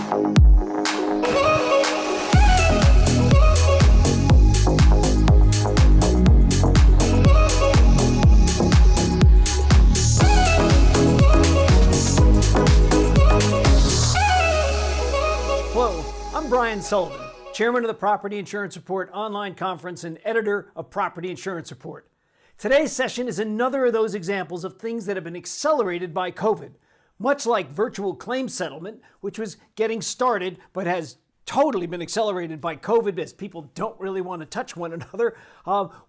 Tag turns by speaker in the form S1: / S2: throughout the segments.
S1: Hello, I'm Brian Sullivan, Chairman of the Property Insurance Report online conference and editor of Property Insurance Report. Today's session is another of those examples of things that have been accelerated by COVID. Much like virtual claim settlement, which was getting started but has totally been accelerated by COVID as people don't really want to touch one another,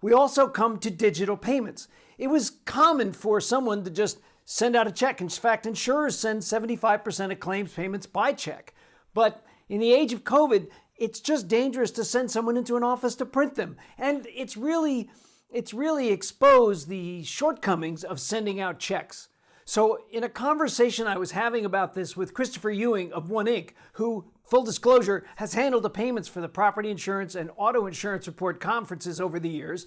S1: we also come to digital payments. It was common for someone to just send out a check. In fact, insurers send 75% of claims payments by check. But in the age of COVID, it's just dangerous to send someone into an office to print them. And it's really exposed the shortcomings of sending out checks. So in a conversation I was having about this with Christopher Ewing of One Inc., who, full disclosure, has handled the payments for the Property Insurance and Auto Insurance Report conferences over the years,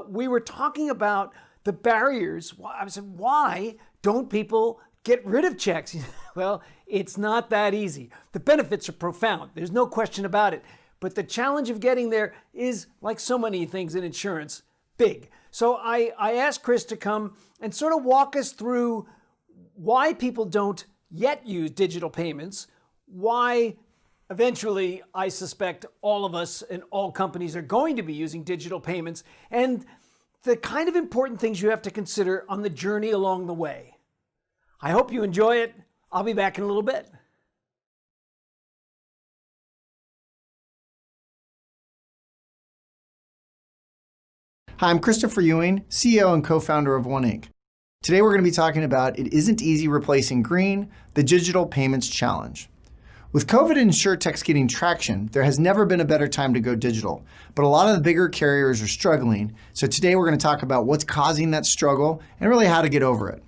S1: we were talking about the barriers. I said, why don't people get rid of checks? Well, it's not that easy. The benefits are profound. There's no question about it. But the challenge of getting there is, like so many things in insurance, big. So I asked Chris to come and sort of walk us through why people don't yet use digital payments, why eventually I suspect all of us and all companies are going to be using digital payments, and the kind of important things you have to consider on the journey along the way. I hope you enjoy it. I'll be back in a little bit.
S2: Hi, I'm Christopher Ewing, CEO and co-founder of One Inc. Today we're going to be talking about It Isn't Easy Replacing Green, the Digital Payments Challenge. With COVID and InsurTechs getting traction, there has never been a better time to go digital, but a lot of the bigger carriers are struggling. So today we're going to talk about what's causing that struggle and really how to get over it.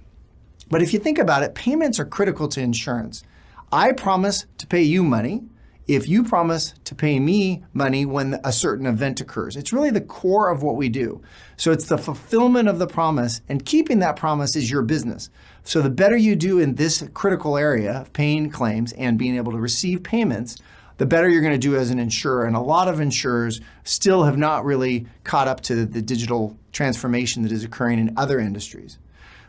S2: But if you think about it, payments are critical to insurance. I promise to pay you money if you promise to pay me money when a certain event occurs. It's really the core of what we do. So it's the fulfillment of the promise, and keeping that promise is your business. So the better you do in this critical area of paying claims and being able to receive payments, the better you're going to do as an insurer. And a lot of insurers still have not really caught up to the digital transformation that is occurring in other industries.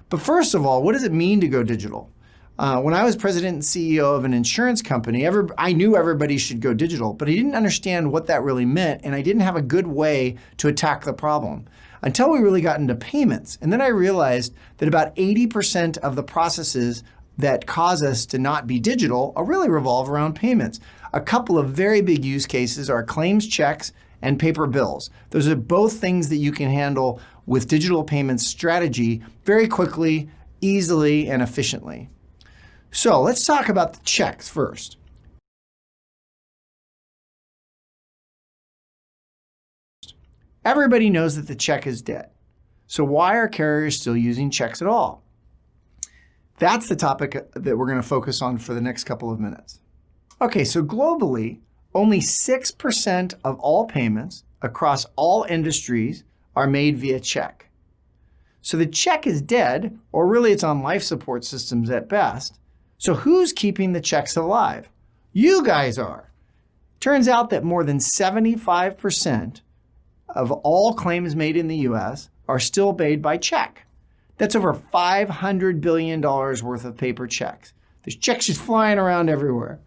S2: But first of all, what does it mean to go digital? When I was president and CEO of an insurance company, I knew everybody should go digital, but I didn't understand what that really meant, and I didn't have a good way to attack the problem until we really got into payments. And then I realized that about 80% of the processes that cause us to not be digital really revolve around payments. A couple of very big use cases are claims checks and paper bills. Those are both things that you can handle with digital payments strategy very quickly, easily, and efficiently. So let's talk about the checks first. Everybody knows that the check is dead. So why are carriers still using checks at all? That's the topic that we're going to focus on for the next couple of minutes. Okay, so globally, only 6% of all payments across all industries are made via check. So the check is dead, or really it's on life support systems at best. So who's keeping the checks alive? You guys are. Turns out that more than 75% of all claims made in the US are still paid by check. That's over $500 billion worth of paper checks. There's checks just flying around everywhere.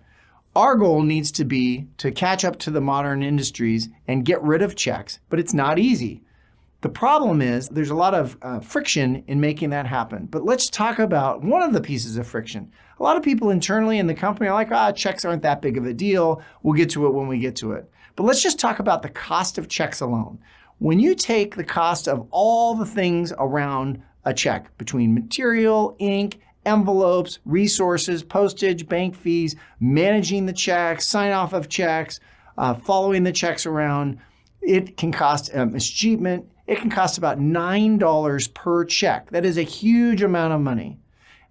S2: Our goal needs to be to catch up to the modern industries and get rid of checks, but it's not easy. The problem is there's a lot of friction in making that happen. But let's talk about one of the pieces of friction. A lot of people internally in the company are like, checks aren't that big of a deal. We'll get to it when we get to it. But let's just talk about the cost of checks alone. When you take the cost of all the things around a check, between material, ink, envelopes, resources, postage, bank fees, managing the checks, sign off of checks, following the checks around, it can cost misjeepment. It can cost about $9 per check. That is a huge amount of money.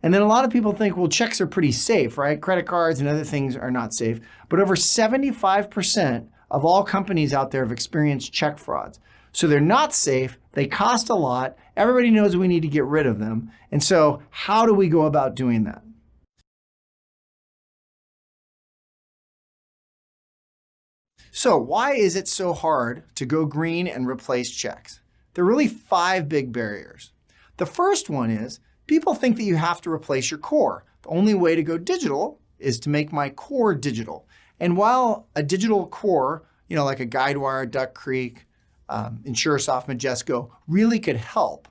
S2: And then a lot of people think, well, checks are pretty safe, right? Credit cards and other things are not safe. But over 75% of all companies out there have experienced check frauds. So they're not safe. They cost a lot. Everybody knows we need to get rid of them. And so how do we go about doing that? So why is it so hard to go green and replace checks? There are really 5 big barriers. The first one is people think that you have to replace your core. The only way to go digital is to make my core digital. And while a digital core, like a Guidewire, Duck Creek, Insurers, Majesco, really could help,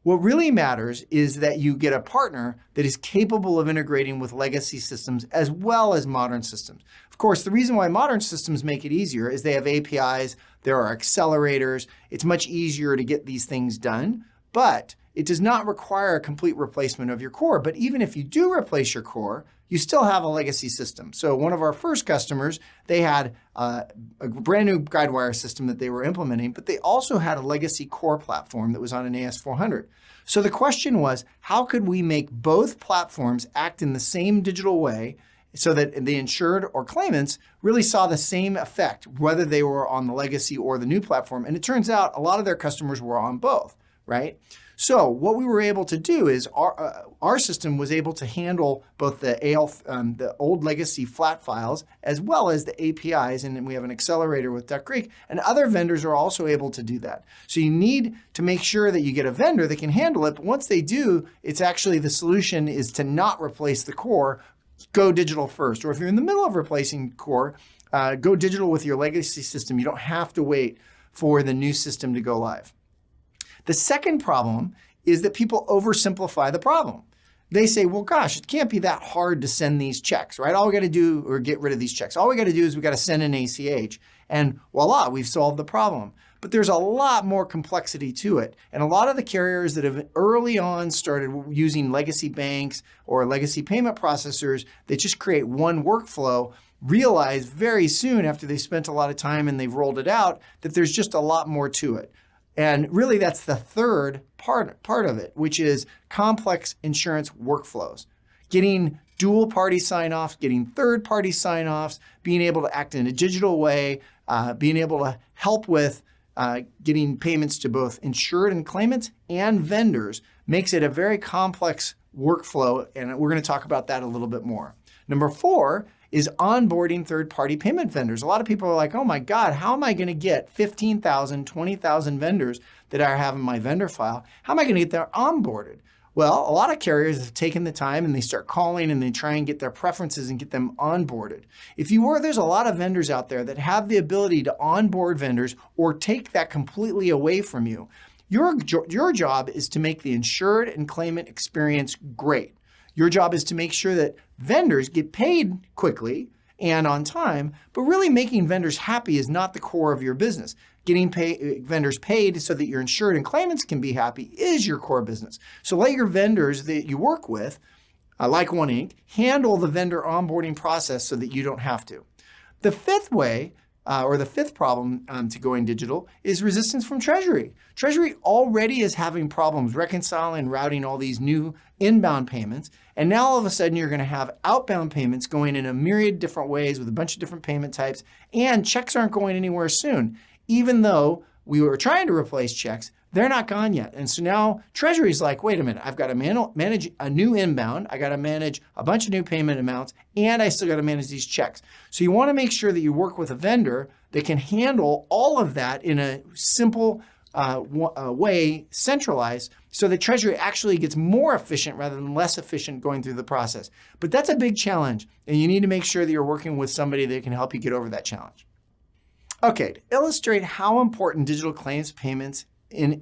S2: what really matters is that you get a partner that is capable of integrating with legacy systems as well as modern systems. Of course, the reason why modern systems make it easier is they have APIs, there are accelerators, it's much easier to get these things done, but it does not require a complete replacement of your core. But even if you do replace your core, you still have a legacy system. So one of our first customers, they had a brand new Guidewire system that they were implementing, but they also had a legacy core platform that was on an AS400. So the question was, how could we make both platforms act in the same digital way so that the insured or claimants really saw the same effect, whether they were on the legacy or the new platform? And it turns out a lot of their customers were on both, right? So what we were able to do is our system was able to handle both the old legacy flat files as well as the APIs, and we have an accelerator with Duck Creek, and other vendors are also able to do that. So you need to make sure that you get a vendor that can handle it, but once they do, it's actually the solution is to not replace the core, go digital first. Or if you're in the middle of replacing core, go digital with your legacy system. You don't have to wait for the new system to go live. The second problem is that people oversimplify the problem. They say, well, gosh, it can't be that hard to send these checks, right? All we got to do, or get rid of these checks, all we got to do is we got to send an ACH, and voila, we've solved the problem. But there's a lot more complexity to it. And a lot of the carriers that have early on started using legacy banks or legacy payment processors that just create one workflow realize very soon after they spent a lot of time and they've rolled it out that there's just a lot more to it. And really, that's the third part of it, which is complex insurance workflows. Getting dual-party sign-offs, getting third-party sign-offs, being able to act in a digital way, being able to help with getting payments to both insured and claimants and vendors makes it a very complex workflow, and we're going to talk about that a little bit more. Number 4 is onboarding third-party payment vendors. A lot of people are like, oh my God, how am I going to get 15,000, 20,000 vendors that I have in my vendor file? How am I going to get them onboarded? Well, a lot of carriers have taken the time and they start calling and they try and get their preferences and get them onboarded. There's a lot of vendors out there that have the ability to onboard vendors or take that completely away from you. Your job is to make the insured and claimant experience great. Your job is to make sure that vendors get paid quickly and on time, but really making vendors happy is not the core of your business. Getting vendors paid so that your insured and claimants can be happy is your core business. So let your vendors that you work with, like One Inc, handle the vendor onboarding process so that you don't have to. The fifth way, or the fifth problem to going digital is resistance from Treasury. Treasury already is having problems reconciling and routing all these new inbound payments. And now all of a sudden you're going to have outbound payments going in a myriad different ways with a bunch of different payment types, and checks aren't going anywhere soon. Even though we were trying to replace checks, they're not gone yet. And so now Treasury's like, wait a minute, I've got to manage a new inbound, I got to manage a bunch of new payment amounts, and I still got to manage these checks. So you want to make sure that you work with a vendor that can handle all of that in a simple way, centralized, so that Treasury actually gets more efficient rather than less efficient going through the process. But that's a big challenge, and you need to make sure that you're working with somebody that can help you get over that challenge. Okay, to illustrate how important digital claims payments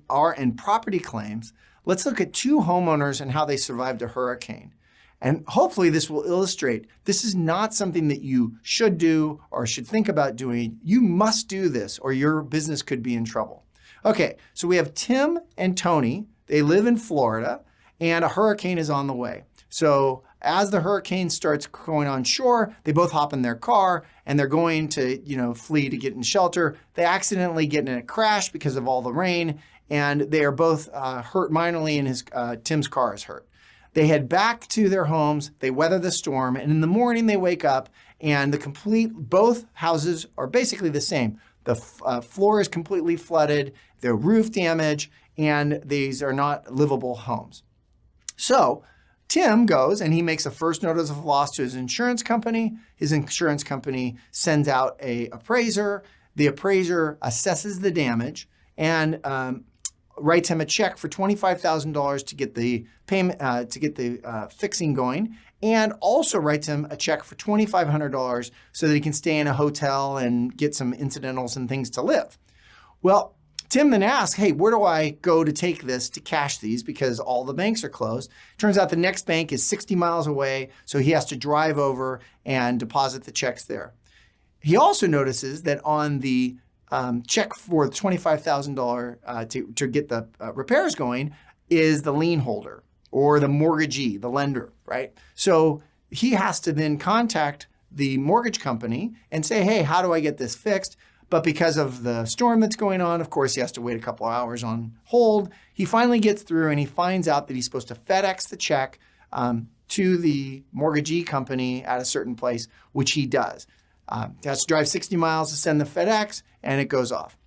S2: are in property claims, let's look at 2 homeowners and how they survived a hurricane. And hopefully this will illustrate this is not something that you should do or should think about doing. You must do this or your business could be in trouble. Okay, so we have Tim and Tony. They live in Florida and a hurricane is on the way. So as the hurricane starts going on shore, they both hop in their car and they're going to, flee to get in shelter. They accidentally get in a crash because of all the rain, and they are both hurt minorly, and Tim's car is hurt. They head back to their homes, they weather the storm, and in the morning they wake up and both houses are basically the same. The floor is completely flooded, the roof damage, and these are not livable homes. So Tim goes and he makes a first notice of loss to his insurance company. His insurance company sends out an appraiser. The appraiser assesses the damage and writes him a check for $25,000 to get the payment, to get the fixing going, and also writes him a check for $2,500 so that he can stay in a hotel and get some incidentals and things to live. Well, Tim then asks, hey, where do I go to take this to cash these because all the banks are closed? Turns out the next bank is 60 miles away, so he has to drive over and deposit the checks there. He also notices that on the check for the $25,000 to get the repairs going is the lien holder or the mortgagee, the lender, right? So he has to then contact the mortgage company and say, hey, how do I get this fixed? But because of the storm that's going on, of course, he has to wait a couple of hours on hold. He finally gets through and he finds out that he's supposed to FedEx the check to the mortgagee company at a certain place, which he does. He has to drive 60 miles to send the FedEx, and it goes off.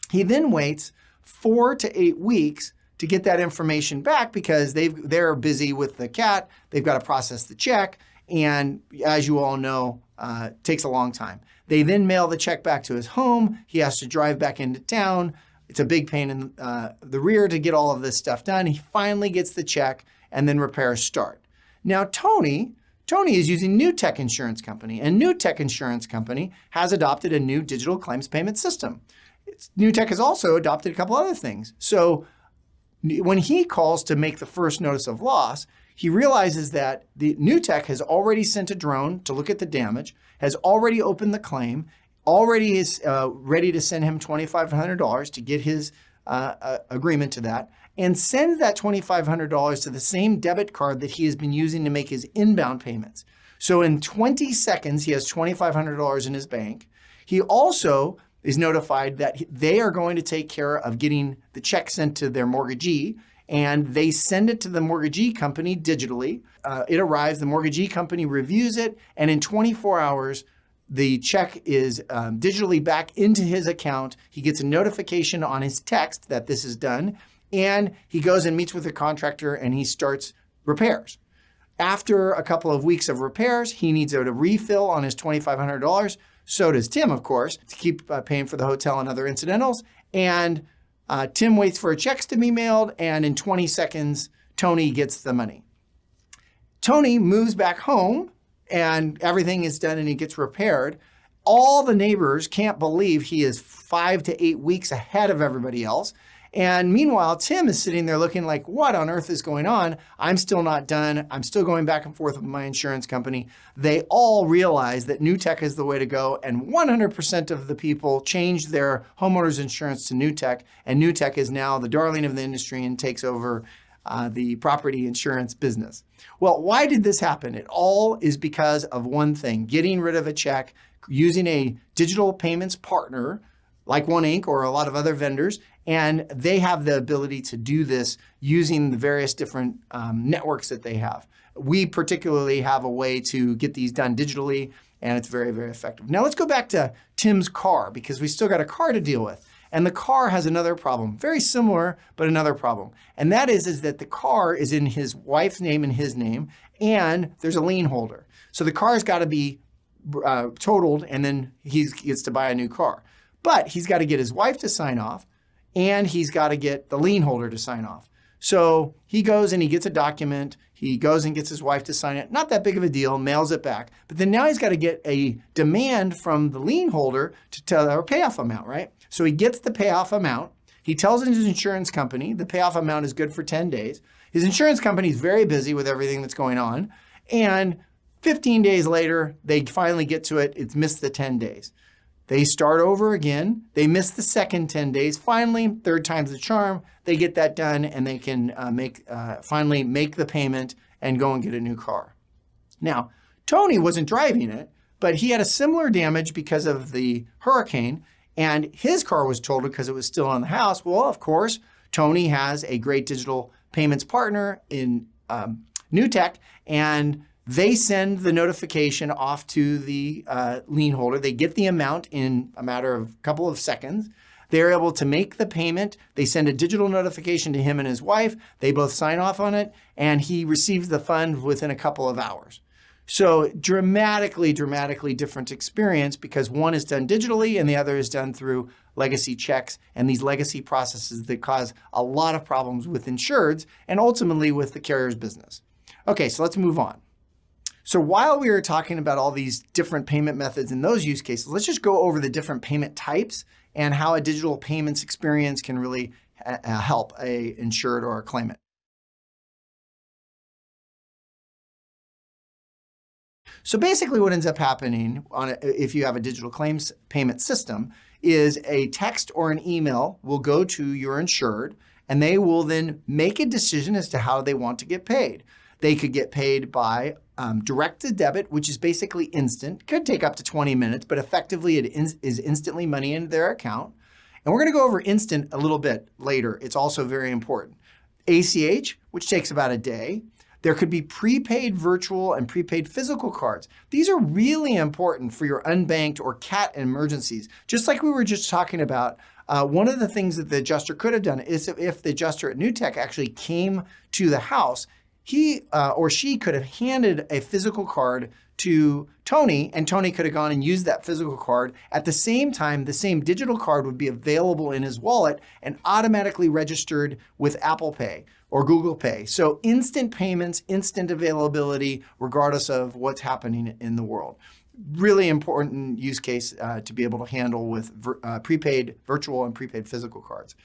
S2: He then waits 4 to 8 weeks to get that information back because they're busy with the cat. They've got to process the check, and as you all know, it takes a long time. They then mail the check back to his home. He has to drive back into town. It's a big pain in the rear to get all of this stuff done. He finally gets the check, and then repairs start. Now, Tony is using New Tech Insurance Company, and New Tech Insurance Company has adopted a new digital claims payment system. New Tech has also adopted a couple other things. So when he calls to make the first notice of loss, he realizes that the New Tech has already sent a drone to look at the damage, has already opened the claim, already is ready to send him $2,500 to get his agreement to that, and sends that $2,500 to the same debit card that he has been using to make his inbound payments. So in 20 seconds, he has $2,500 in his bank. He also is notified that they are going to take care of getting the check sent to their mortgagee, and they send it to the mortgagee company digitally. It arrives, the mortgagee company reviews it, and in 24 hours, the check is digitally back into his account. He gets a notification on his text that this is done, and he goes and meets with the contractor and he starts repairs. After a couple of weeks of repairs, he needs a refill on his $2,500. So does Tim, of course, to keep paying for the hotel and other incidentals. And Tim waits for checks to be mailed, and in 20 seconds, Tony gets the money. Tony moves back home, and everything is done, and he gets repaired. All the neighbors can't believe he is 5 to 8 weeks ahead of everybody else. And meanwhile, Tim is sitting there looking like, what on earth is going on? I'm still not done. I'm still going back and forth with my insurance company. They all realize that New Tech is the way to go, and 100% of the people changed their homeowners insurance to New Tech, and New Tech is now the darling of the industry and takes over the property insurance business. Well, why did this happen? It all is because of one thing: getting rid of a check, using a digital payments partner like One Inc. or a lot of other vendors, and they have the ability to do this using the various different networks that they have. We particularly have a way to get these done digitally, and it's very, very effective. Now let's go back to Tim's car, because we still got a car to deal with. And the car has another problem, very similar, but another problem. And that is that the car is in his wife's name and his name, and there's a lien holder. So the car's got to be totaled, and then he gets to buy a new car. But he's got to get his wife to sign off, and he's got to get the lien holder to sign off. So he goes and he gets a document. He goes and gets his wife to sign it. Not that big of a deal, mails it back. But then now he's got to get a demand from the lien holder to tell our payoff amount, right? So he gets the payoff amount. He tells his insurance company the payoff amount is good for 10 days. His insurance company is very busy with everything that's going on. And 15 days later, they finally get to it. It's missed the 10 days. They start over again. They miss the second 10 days. Finally, third time's the charm. They get that done, and they can finally make the payment and go and get a new car. Now, Tony wasn't driving it, but he had a similar damage because of the hurricane, and his car was totaled because it was still on the house. Well, of course, Tony has a great digital payments partner in New Tech, and they send the notification off to the lien holder. They get the amount in a matter of a couple of seconds. They're able to make the payment. They send a digital notification to him and his wife. They both sign off on it, and he receives the funds within a couple of hours. So dramatically different experience because one is done digitally and the other is done through legacy checks and these legacy processes that cause a lot of problems with insureds and ultimately with the carrier's business. Okay, so let's move on. So while we were talking about all these different payment methods in those use cases, let's just go over the different payment types and how a digital payments experience can really help a insured or a claimant. So basically what ends up happening if you have a digital claims payment system is a text or an email will go to your insured and they will then make a decision as to how they want to get paid. They could get paid by direct to debit, which is basically instant. Could take up to 20 minutes, but effectively it is instantly money in their account. And we're going to go over instant a little bit later. It's also very important. ACH, which takes about a day. There could be prepaid virtual and prepaid physical cards. These are really important for your unbanked or CAT emergencies. Just like we were just talking about, one of the things that the adjuster could have done is if the adjuster at NewTek actually came to the house, he or she could have handed a physical card to Tony, and Tony could have gone and used that physical card. At the same time, the same digital card would be available in his wallet and automatically registered with Apple Pay or Google Pay. So instant payments, instant availability, regardless of what's happening in the world. Really important use case to be able to handle with prepaid virtual and prepaid physical cards.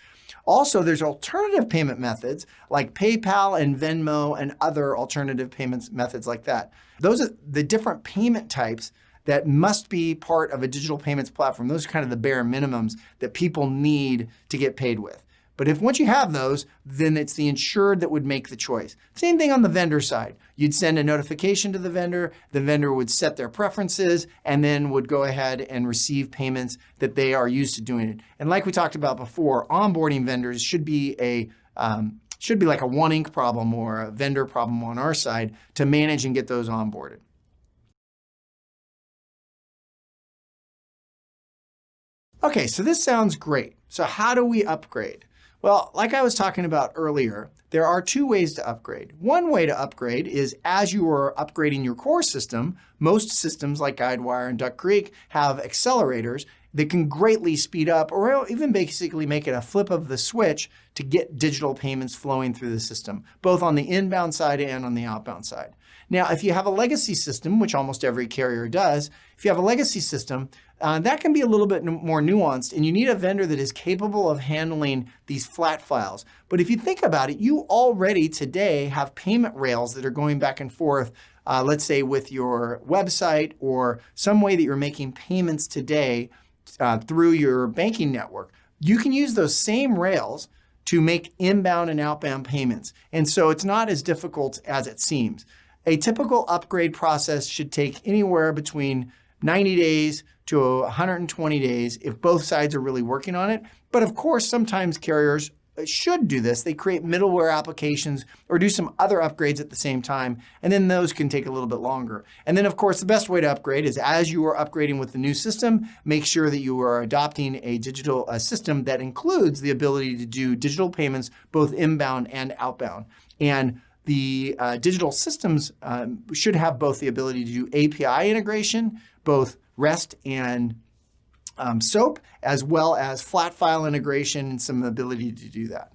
S2: Also, there's alternative payment methods like PayPal and Venmo and other alternative payments methods like that. Those are the different payment types that must be part of a digital payments platform. Those are kind of the bare minimums that people need to get paid with. But once you have those, then it's the insured that would make the choice. Same thing on the vendor side. You'd send a notification to the vendor would set their preferences, and then would go ahead and receive payments that they are used to doing it. And like we talked about before, onboarding vendors should be like a One Inc problem or a vendor problem on our side to manage and get those onboarded. Okay, so this sounds great. So how do we upgrade? Well, like I was talking about earlier, there are two ways to upgrade. One way to upgrade is as you are upgrading your core system, most systems like Guidewire and Duck Creek have accelerators that can greatly speed up or even basically make it a flip of the switch to get digital payments flowing through the system, both on the inbound side and on the outbound side. Now, if you have a legacy system, which almost every carrier does, if you have a legacy system, that can be a little bit more nuanced, and you need a vendor that is capable of handling these flat files. But if you think about it, you already today have payment rails that are going back and forth, let's say with your website or some way that you're making payments today through your banking network. You can use those same rails to make inbound and outbound payments. And so it's not as difficult as it seems. A typical upgrade process should take anywhere between 90 days to 120 days if both sides are really working on it. But of course, sometimes carriers should do this. They create middleware applications or do some other upgrades at the same time, and then those can take a little bit longer. And then, of course, the best way to upgrade is as you are upgrading with the new system, make sure that you are adopting a digital system that includes the ability to do digital payments, both inbound and outbound. And the digital systems should have both the ability to do API integration, both REST and SOAP, as well as flat file integration and some ability to do that.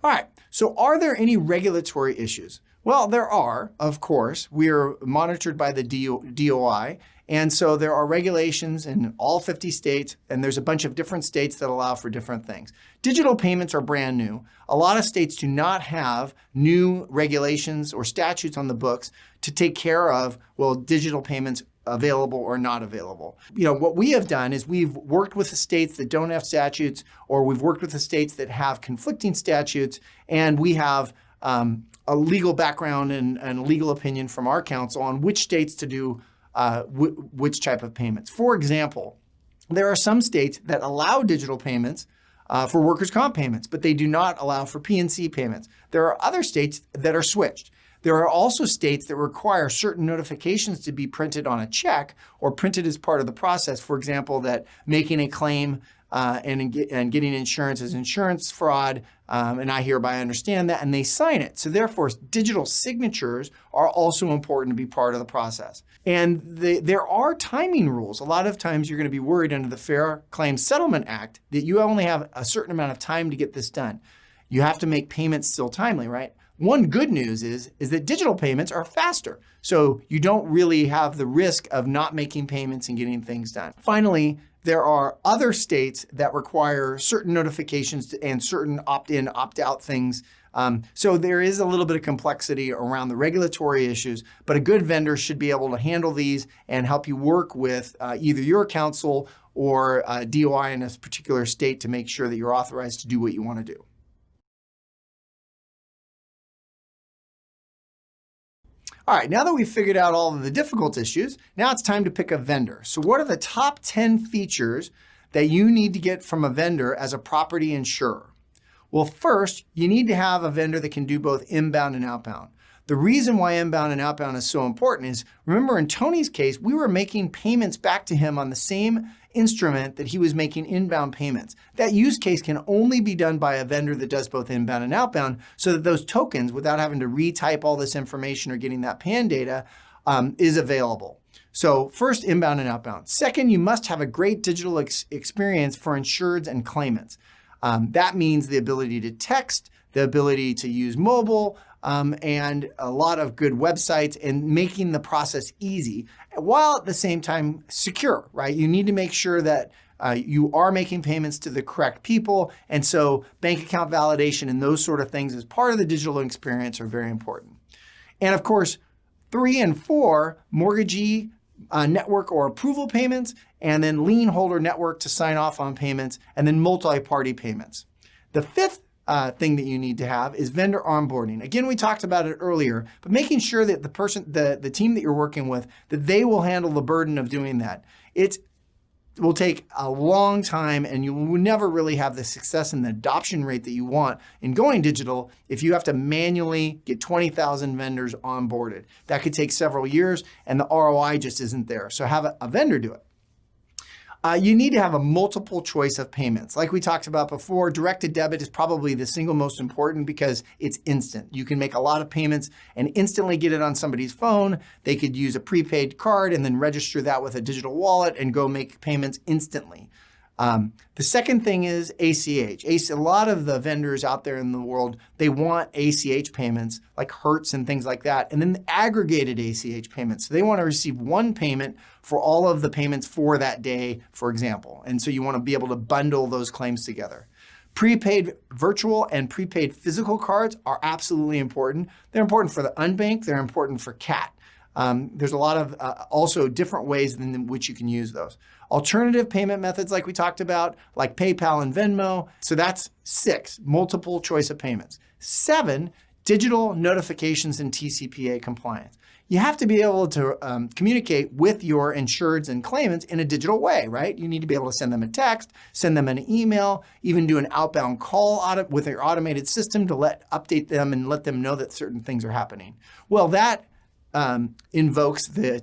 S2: All right, so are there any regulatory issues? Well, there are, of course. We are monitored by the DOI, and so there are regulations in all 50 states, and there's a bunch of different states that allow for different things. Digital payments are brand new. A lot of states do not have new regulations or statutes on the books to take care of, well, digital payments available or not available. What we have done is we've worked with the states that don't have statutes, or we've worked with the states that have conflicting statutes, and we have a legal background and legal opinion from our counsel on which states to do which type of payments. For example, there are some states that allow digital payments for workers' comp payments, but they do not allow for P&C payments. There are other states that are switched. There are also states that require certain notifications to be printed on a check or printed as part of the process. For example, that making a claim and getting insurance is insurance fraud, and I hereby understand that, and they sign it. So therefore, digital signatures are also important to be part of the process. And there are timing rules. A lot of times you're going to be worried under the Fair Claims Settlement Act that you only have a certain amount of time to get this done. You have to make payments still timely, right? One good news is that digital payments are faster. So you don't really have the risk of not making payments and getting things done. Finally, there are other states that require certain notifications and certain opt-in, opt-out things. So there is a little bit of complexity around the regulatory issues, but a good vendor should be able to handle these and help you work with either your counsel or DOI in a particular state to make sure that you're authorized to do what you want to do. All right, now that we've figured out all of the difficult issues, now it's time to pick a vendor. So what are the top 10 features that you need to get from a vendor as a property insurer? Well, first, you need to have a vendor that can do both inbound and outbound. The reason why inbound and outbound is so important is, remember in Tony's case, we were making payments back to him on the same instrument that he was making inbound payments. That use case can only be done by a vendor that does both inbound and outbound, so that those tokens, without having to retype all this information or getting that PAN data, is available. So first, inbound and outbound. Second, you must have a great digital experience for insureds and claimants. That means the ability to text, the ability to use mobile, and a lot of good websites, and making the process easy, while at the same time secure, right? You need to make sure that you are making payments to the correct people. And so bank account validation and those sort of things as part of the digital experience are very important. And of course, 3 and 4, mortgagee network or approval payments, and then lien holder network to sign off on payments, and then multi-party payments. The 5th thing that you need to have is vendor onboarding. Again, we talked about it earlier, but making sure that the team that you're working with, that they will handle the burden of doing that. It will take a long time, and you will never really have the success and the adoption rate that you want in going digital if you have to manually get 20,000 vendors onboarded. That could take several years, and the ROI just isn't there. So have a vendor do it. You need to have a multiple choice of payments. Like we talked about before, directed debit is probably the single most important because it's instant. You can make a lot of payments and instantly get it on somebody's phone. They could use a prepaid card and then register that with a digital wallet and go make payments instantly. The second thing is ACH. A lot of the vendors out there in the world, they want ACH payments like Hertz and things like that, and then aggregated ACH payments. So they want to receive one payment for all of the payments for that day, for example. And so you want to be able to bundle those claims together. Prepaid virtual and prepaid physical cards are absolutely important. They're important for the unbanked. They're important for CAT. There's a lot of also different ways in which you can use those. Alternative payment methods like we talked about, like PayPal and Venmo. So that's 6, multiple choice of payments. 7, digital notifications and TCPA compliance. You have to be able to communicate with your insureds and claimants in a digital way, right? You need to be able to send them a text, send them an email, even do an outbound call with your automated system to update them and let them know that certain things are happening. Well, that invokes the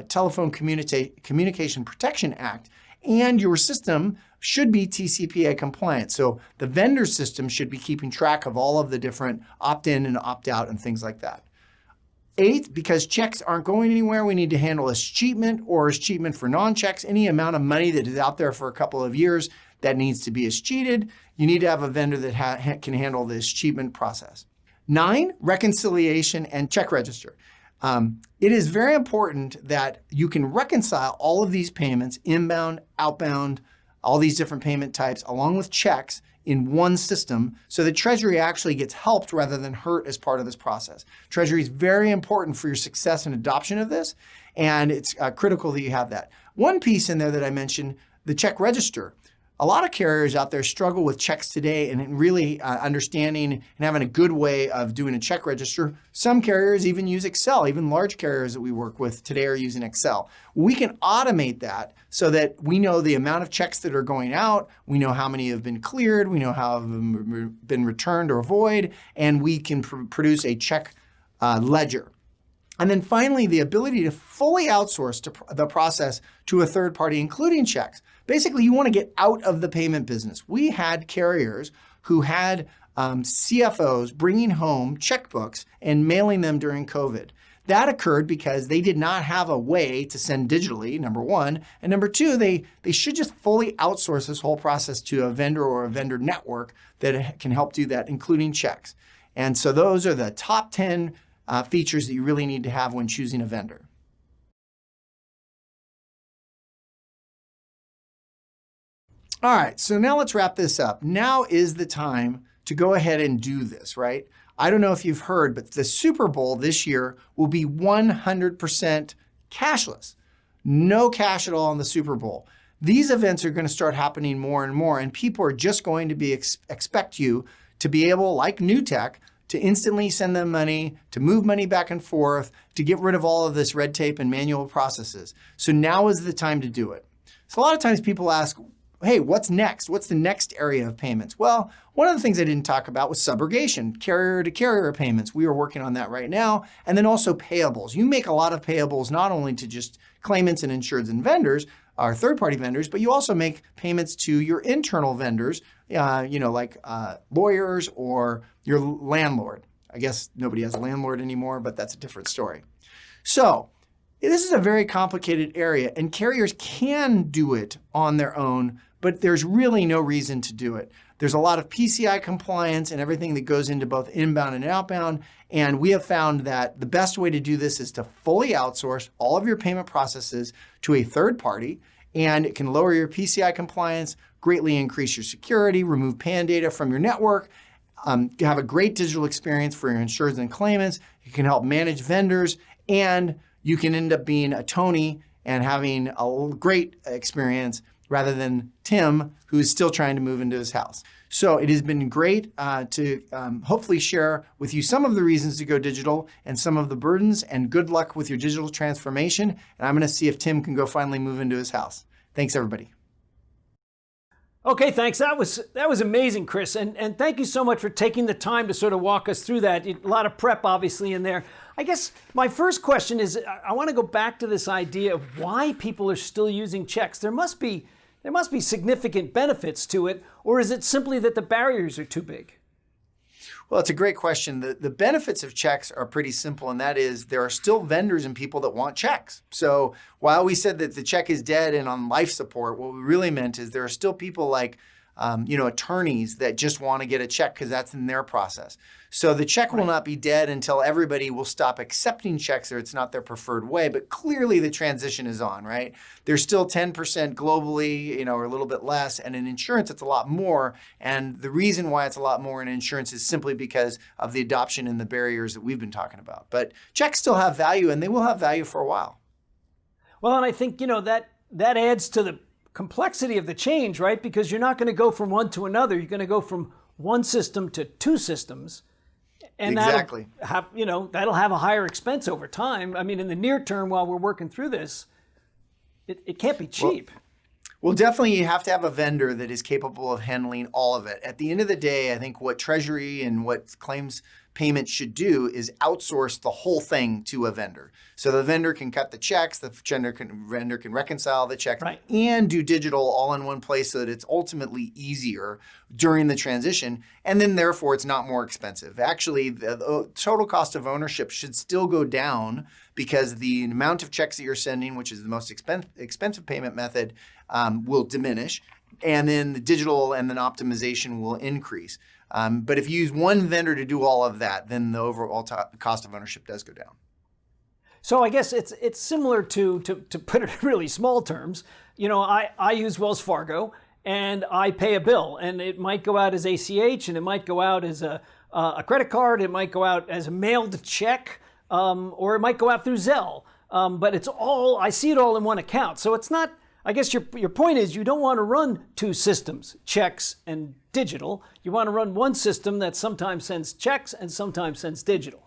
S2: Telephone Communication Protection Act, and your system should be TCPA compliant. So the vendor system should be keeping track of all of the different opt-in and opt-out and things like that. 8, because checks aren't going anywhere, we need to handle escheatment or escheatment for non-checks. Any amount of money that is out there for a couple of years that needs to be escheated, you need to have a vendor that can handle the escheatment process. 9, reconciliation and check register. It is very important that you can reconcile all of these payments, inbound, outbound, all these different payment types, along with checks in one system so that Treasury actually gets helped rather than hurt as part of this process. Treasury is very important for your success and adoption of this, and it's critical that you have that. One piece in there that I mentioned, the check register. A lot of carriers out there struggle with checks today and really understanding and having a good way of doing a check register. Some carriers even use Excel. Even large carriers that we work with today are using Excel. We can automate that so that we know the amount of checks that are going out, we know how many have been cleared, we know how have been returned or void, and we can produce a check ledger. And then finally, the ability to fully outsource the process to a third party, including checks. Basically, you want to get out of the payment business. We had carriers who had CFOs bringing home checkbooks and mailing them during COVID. That occurred because they did not have a way to send digitally, number one. And number two, they should just fully outsource this whole process to a vendor or a vendor network that can help do that, including checks. And so those are the top 10 features that you really need to have when choosing a vendor. All right, so now let's wrap this up. Now is the time to go ahead and do this, right? I don't know if you've heard, but the Super Bowl this year will be 100% cashless. No cash at all in the Super Bowl. These events are going to start happening more and more, and people are just going to be expect you to be able, like new tech, to instantly send them money, to move money back and forth, to get rid of all of this red tape and manual processes. So now is the time to do it. So a lot of times people ask, hey, what's next? What's the next area of payments? Well, one of the things I didn't talk about was subrogation, carrier-to-carrier payments. We are working on that right now. And then also payables. You make a lot of payables not only to just claimants and insureds and vendors, our third-party vendors, but you also make payments to your internal vendors, like lawyers or your landlord. I guess nobody has a landlord anymore, but that's a different story. So this is a very complicated area, and carriers can do it on their own, but there's really no reason to do it. There's a lot of PCI compliance and everything that goes into both inbound and outbound, and we have found that the best way to do this is to fully outsource all of your payment processes to a third party, and it can lower your PCI compliance, greatly increase your security, remove PAN data from your network, have a great digital experience for your insureds and claimants. It can help manage vendors, and you can end up being a Tony and having a great experience rather than Tim, who's still trying to move into his house. So it has been great to hopefully share with you some of the reasons to go digital and some of the burdens, and good luck with your digital transformation. And I'm going to see if Tim can go finally move into his house. Thanks, everybody.
S1: Okay, thanks. That was amazing, Chris. And thank you so much for taking the time to sort of walk us through that. A lot of prep, obviously, in there. I guess my first question is, I want to go back to this idea of why people are still using checks. There must be significant benefits to it, or is it simply that the barriers are too big?
S2: Well, it's a great question. The benefits of checks are pretty simple, and that is there are still vendors and people that want checks. So while we said that the check is dead and on life support, what we really meant is there are still people like attorneys that just want to get a check because that's in their process. So the check will not be dead until everybody will stop accepting checks or it's not their preferred way. But clearly the transition is on, right? There's still 10% globally, or a little bit less. And in insurance, it's a lot more. And the reason why it's a lot more in insurance is simply because of the adoption and the barriers that we've been talking about. But checks still have value, and they will have value for a while.
S1: Well, and I think, that adds to the complexity of the change, right? Because you're not going to go from one to another. You're going to go from one system to two systems. And
S2: exactly.
S1: That'll have a higher expense over time. I mean, in the near term, while we're working through this, it can't be cheap.
S2: Well, definitely you have to have a vendor that is capable of handling all of it. At the end of the day, I think what Treasury and what claims payment should do is outsource the whole thing to a vendor. So the vendor can cut the checks, the vendor can reconcile the checks,
S1: right,
S2: and do digital all in one place so that it's ultimately easier during the transition. And then therefore it's not more expensive. Actually, the total cost of ownership should still go down because the amount of checks that you're sending, which is the most expensive payment method, will diminish. And then the digital and then optimization will increase. But if you use one vendor to do all of that, then the overall cost of ownership does go down.
S1: So I guess it's similar to put it in really small terms. I use Wells Fargo and I pay a bill, and it might go out as ACH, and it might go out as a credit card, it might go out as a mailed check, or it might go out through Zelle. But I see it all in one account. So it's not, I guess your point is you don't want to run two systems, checks and digital. You want to run one system that sometimes sends checks and sometimes sends digital.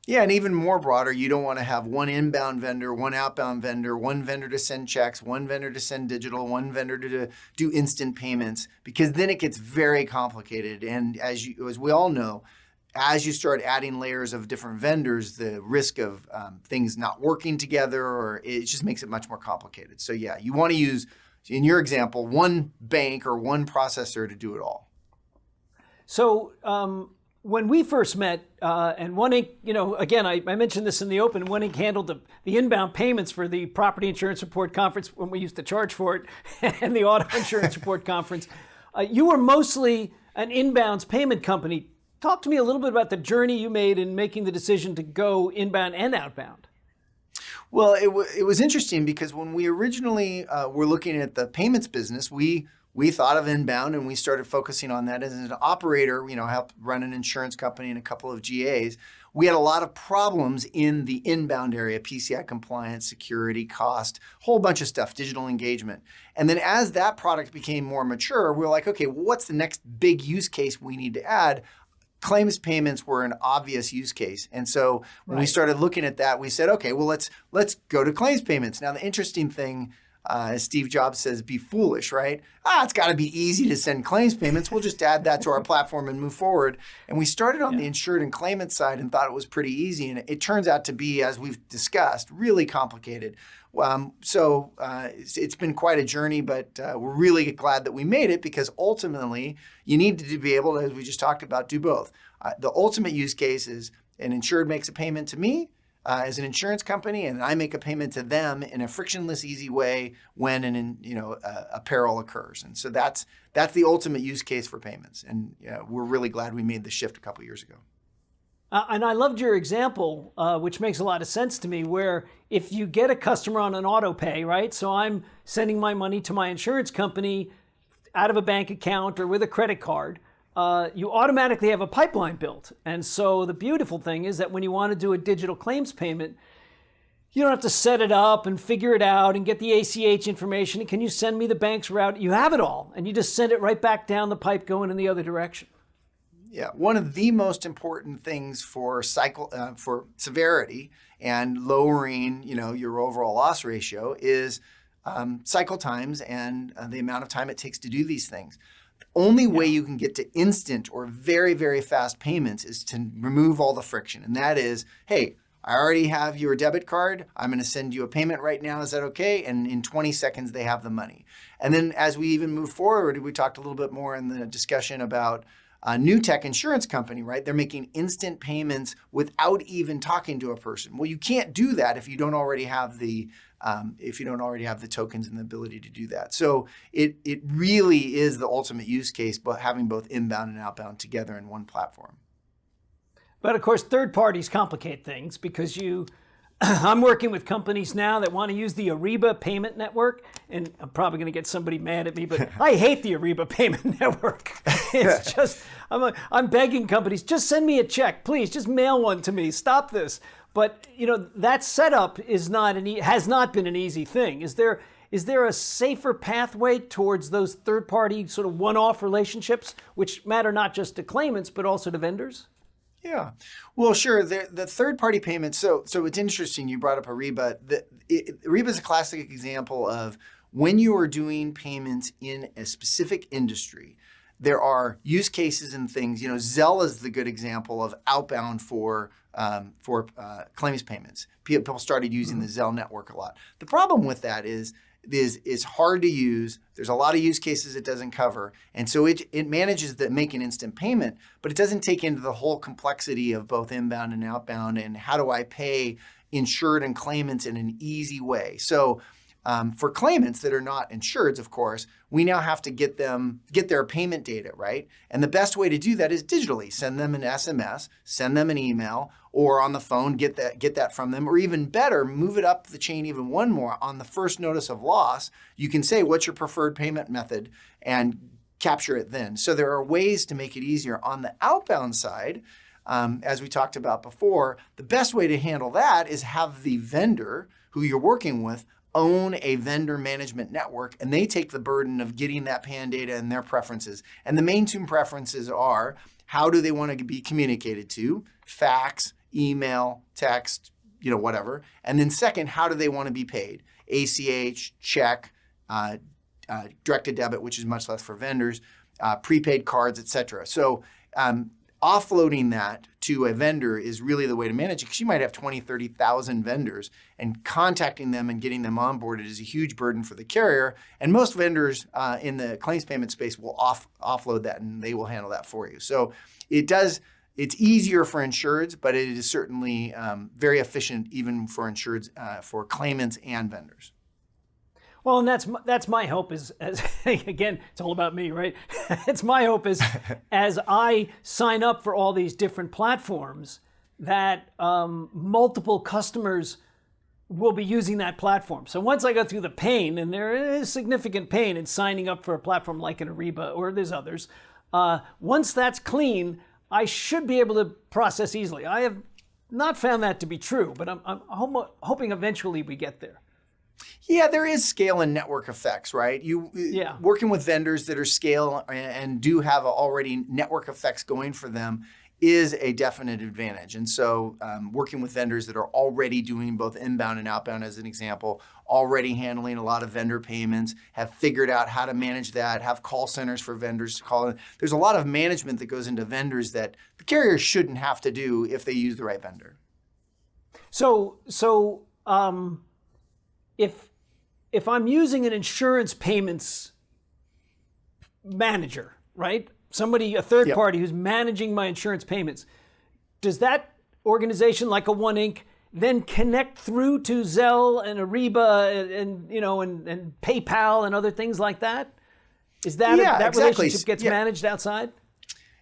S2: Yeah, and even more broader, you don't want to have one inbound vendor, one outbound vendor, one vendor to send checks, one vendor to send digital, one vendor to do instant payments, because then it gets very complicated. And as we all know, as you start adding layers of different vendors, the risk of things not working together, or it just makes it much more complicated. So yeah, you want to use, in your example, one bank or one processor to do it all.
S1: So when we first met, and One Inc, again, I mentioned this in the open, One Inc handled the inbound payments for the Property Insurance Report Conference when we used to charge for it, and the Auto Insurance Report Conference. You were mostly an inbounds payment company. Talk to me a little bit about the journey you made in making the decision to go inbound and outbound.
S2: Well, it was interesting because when we originally were looking at the payments business, we thought of inbound and we started focusing on that as an operator. I helped run an insurance company and a couple of GAs. We had a lot of problems in the inbound area, PCI compliance, security, cost, whole bunch of stuff, digital engagement. And then as that product became more mature, we were like, okay, well, what's the next big use case we need to add? Claims payments were an obvious use case. And so when we started looking at that, we said, okay, well, let's go to claims payments. Now, the interesting thing, as Steve Jobs says, be foolish, right? It's got to be easy to send claims payments. We'll just add that to our platform and move forward. And we started on the insured and claimant side and thought it was pretty easy. And it turns out to be, as we've discussed, really complicated. It's been quite a journey, but we're really glad that we made it, because ultimately you need to be able to, as we just talked about, do both. The ultimate use case is an insured makes a payment to me as an insurance company, and I make a payment to them in a frictionless, easy way when a peril occurs. And so that's the ultimate use case for payments. And we're really glad we made the shift a couple years ago.
S1: And I loved your example, which makes a lot of sense to me, where if you get a customer on an auto pay, right? So I'm sending my money to my insurance company out of a bank account or with a credit card, you automatically have a pipeline built. And so the beautiful thing is that when you want to do a digital claims payment, you don't have to set it up and figure it out and get the ACH information. Can you send me the bank's route? You have it all, and you just send it right back down the pipe going in the other direction.
S2: Yeah, one of the most important things for severity and lowering, your overall loss ratio is cycle times and the amount of time it takes to do these things. The only way you can get to instant or very, very fast payments is to remove all the friction. And that is, hey, I already have your debit card. I'm going to send you a payment right now. Is that okay? And in 20 seconds, they have the money. And then as we even move forward, we talked a little bit more in the discussion about a new tech insurance company, right? They're making instant payments without even talking to a person. Well, you can't do that if you don't already have the tokens and the ability to do that. So it really is the ultimate use case, but having both inbound and outbound together in one platform.
S1: But of course, third parties complicate things, because I'm working with companies now that want to use the Ariba payment network, and I'm probably going to get somebody mad at me, but I hate the Ariba payment network. It's just, I'm begging companies, just send me a check, please, just mail one to me, stop this. But that setup has not been an easy thing. Is there a safer pathway towards those third-party sort of one-off relationships, which matter not just to claimants, but also to vendors?
S2: Yeah, well, sure. The third-party payments. So it's interesting you brought up Ariba. Ariba is a classic example of when you are doing payments in a specific industry, there are use cases and things. Zelle is the good example of outbound for claims payments. People started using the Zelle network a lot. The problem with that is it's hard to use. There's a lot of use cases it doesn't cover. And so it manages to make an instant payment, but it doesn't take into the whole complexity of both inbound and outbound and how do I pay insured and claimants in an easy way. So for claimants that are not insureds, of course, we now have to get their payment data, right? And the best way to do that is digitally. Send them an SMS, send them an email, or on the phone, get that from them, or even better, move it up the chain even one more. On the first notice of loss, you can say, what's your preferred payment method, and capture it then. So there are ways to make it easier. On the outbound side, as we talked about before, the best way to handle that is have the vendor who you're working with own a vendor management network, and they take the burden of getting that PAN data and their preferences. And the main two preferences are, how do they want to be communicated to? Fax, email, text, whatever. And then second, how do they want to be paid? ACH, check, directed debit, which is much less for vendors, prepaid cards, etc. So offloading that to a vendor is really the way to manage it, because you might have 20, 30,000 vendors, and contacting them and getting them onboarded is a huge burden for the carrier. And most vendors in the claims payment space will offload that, and they will handle that for you. So it's easier for insureds, but it is certainly very efficient even for insureds, for claimants and vendors.
S1: Well, and that's my hope is, as again, it's all about me, right? It's my hope is as I sign up for all these different platforms that multiple customers will be using that platform. So once I go through the pain, and there is significant pain in signing up for a platform like an Ariba, or there's others, once that's clean, I should be able to process easily. I have not found that to be true, but I'm hoping eventually we get there.
S2: Yeah, there is scale and network effects, right? Working with vendors that are scale and do have already network effects going for them is a definite advantage. And so working with vendors that are already doing both inbound and outbound, as an example, already handling a lot of vendor payments, have figured out how to manage that, have call centers for vendors to call in. There's a lot of management that goes into vendors that the carrier shouldn't have to do if they use the right vendor.
S1: If I'm using an insurance payments manager, right? A third party who's managing my insurance payments, does that organization, like a One Inc, then connect through to Zelle and Ariba and PayPal and other things like that? Is that that
S2: exactly.
S1: relationship gets managed outside?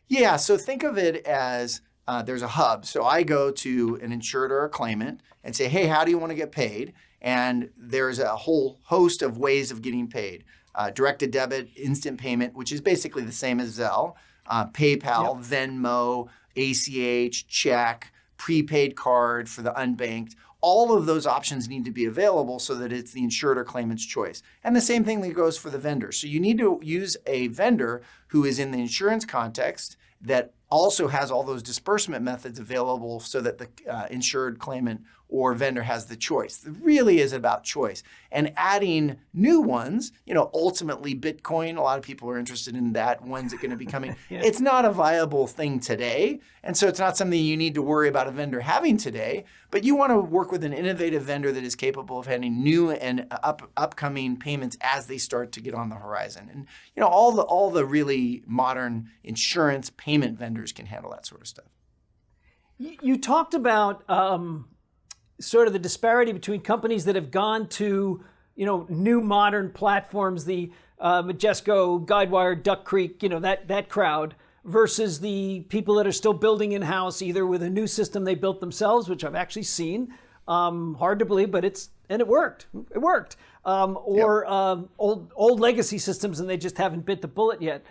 S2: Yeah, so think of it as there's a hub. So I go to an insured or a claimant and say, hey, how do you want to get paid? And there's a whole host of ways of getting paid. Directed debit, instant payment, which is basically the same as Zelle, PayPal, Venmo, ACH, check, prepaid card for the unbanked. All of those options need to be available so that it's the insured or claimant's choice. And the same thing that goes for the vendor. So you need to use a vendor who is in the insurance context that also has all those disbursement methods available so that the insured, claimant, or vendor has the choice. It really is about choice. And adding new ones, ultimately Bitcoin, a lot of people are interested in that. When's it going to be coming? It's not a viable thing today. And so it's not something you need to worry about a vendor having today, but you want to work with an innovative vendor that is capable of handling new and upcoming payments as they start to get on the horizon. And all the really modern insurance payment vendors can handle that sort of stuff.
S1: You talked about sort of the disparity between companies that have gone to, new modern platforms, the Majesco, Guidewire, Duck Creek, that crowd, versus the people that are still building in-house, either with a new system they built themselves, which I've actually seen. Hard to believe, but it worked. It worked. Old legacy systems, and they just haven't bit the bullet yet.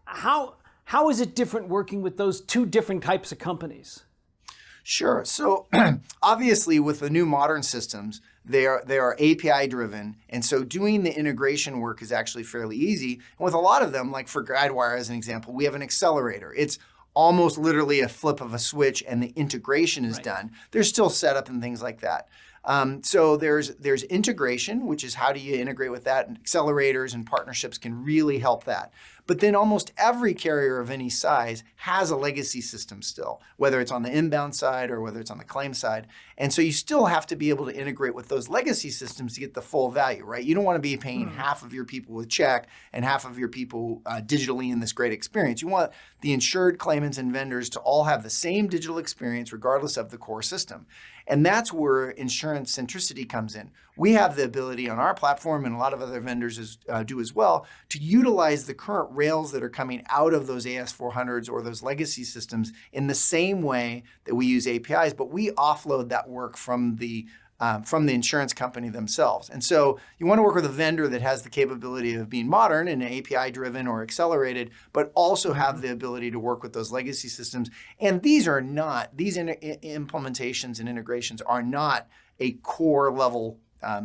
S1: How is it different working with those two different types of companies?
S2: Sure. So obviously with the new modern systems, they are API driven. And so doing the integration work is actually fairly easy. And with a lot of them, like for Guidewire as an example, we have an accelerator. It's almost literally a flip of a switch and the integration is done. There's still setup and things like that. So there's integration, which is how do you integrate with that, and accelerators and partnerships can really help that. But then almost every carrier of any size has a legacy system still, whether it's on the inbound side or whether it's on the claim side. And so you still have to be able to integrate with those legacy systems to get the full value, right? You don't want to be paying half of your people with check and half of your people digitally in this great experience. You want the insured, claimants, and vendors to all have the same digital experience regardless of the core system. And that's where insurance centricity comes in. We have the ability on our platform, and a lot of other vendors do as well, to utilize the current rails that are coming out of those AS400s or those legacy systems in the same way that we use APIs, but we offload that work from the insurance company themselves. And so you want to work with a vendor that has the capability of being modern and API driven or accelerated, but also have the ability to work with those legacy systems. And these implementations and integrations are not a core level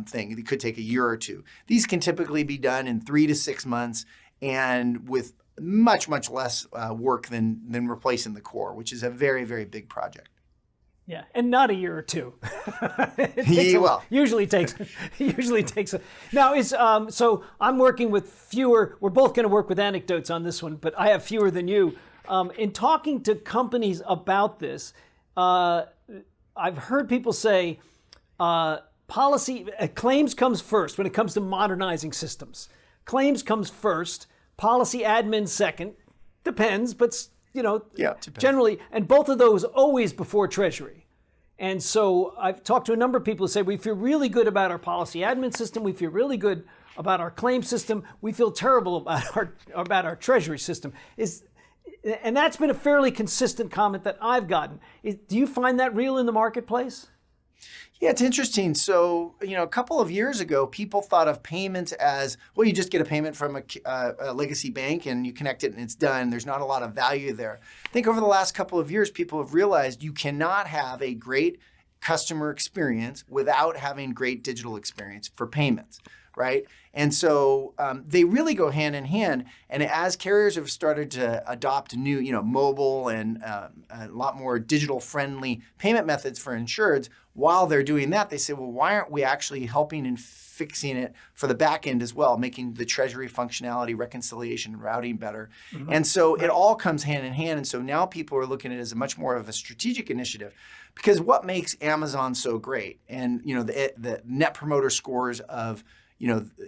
S2: thing. It could take a year or two. These can typically be done in 3 to 6 months and with much, much less work than replacing the core, which is a very, very big project.
S1: Yeah, and not a year or two. Usually takes. Now so I'm working with fewer. We're both going to work with anecdotes on this one, but I have fewer than you. In talking to companies about this, I've heard people say claims comes first when it comes to modernizing systems. Claims comes first, policy admin second. Depends, but generally, and both of those always before Treasury. And so I've talked to a number of people who say we feel really good about our policy admin system, we feel really good about our claim system, we feel terrible about our Treasury system. And that's been a fairly consistent comment that I've gotten. Do you find that real in the marketplace?
S2: Yeah, it's interesting. So, a couple of years ago, people thought of payments as, well, you just get a payment from a legacy bank and you connect it and it's done. There's not a lot of value there. I think over the last couple of years, people have realized you cannot have a great customer experience without having great digital experience for payments, right? And so they really go hand in hand. And as carriers have started to adopt new, mobile and a lot more digital-friendly payment methods for insureds, while they're doing that, they say, well, why aren't we actually helping and fixing it for the back end as well, making the Treasury functionality, reconciliation, and routing better? Mm-hmm. And so it all comes hand in hand. And so now people are looking at it as a much more of a strategic initiative, because what makes Amazon so great, and the net promoter scores of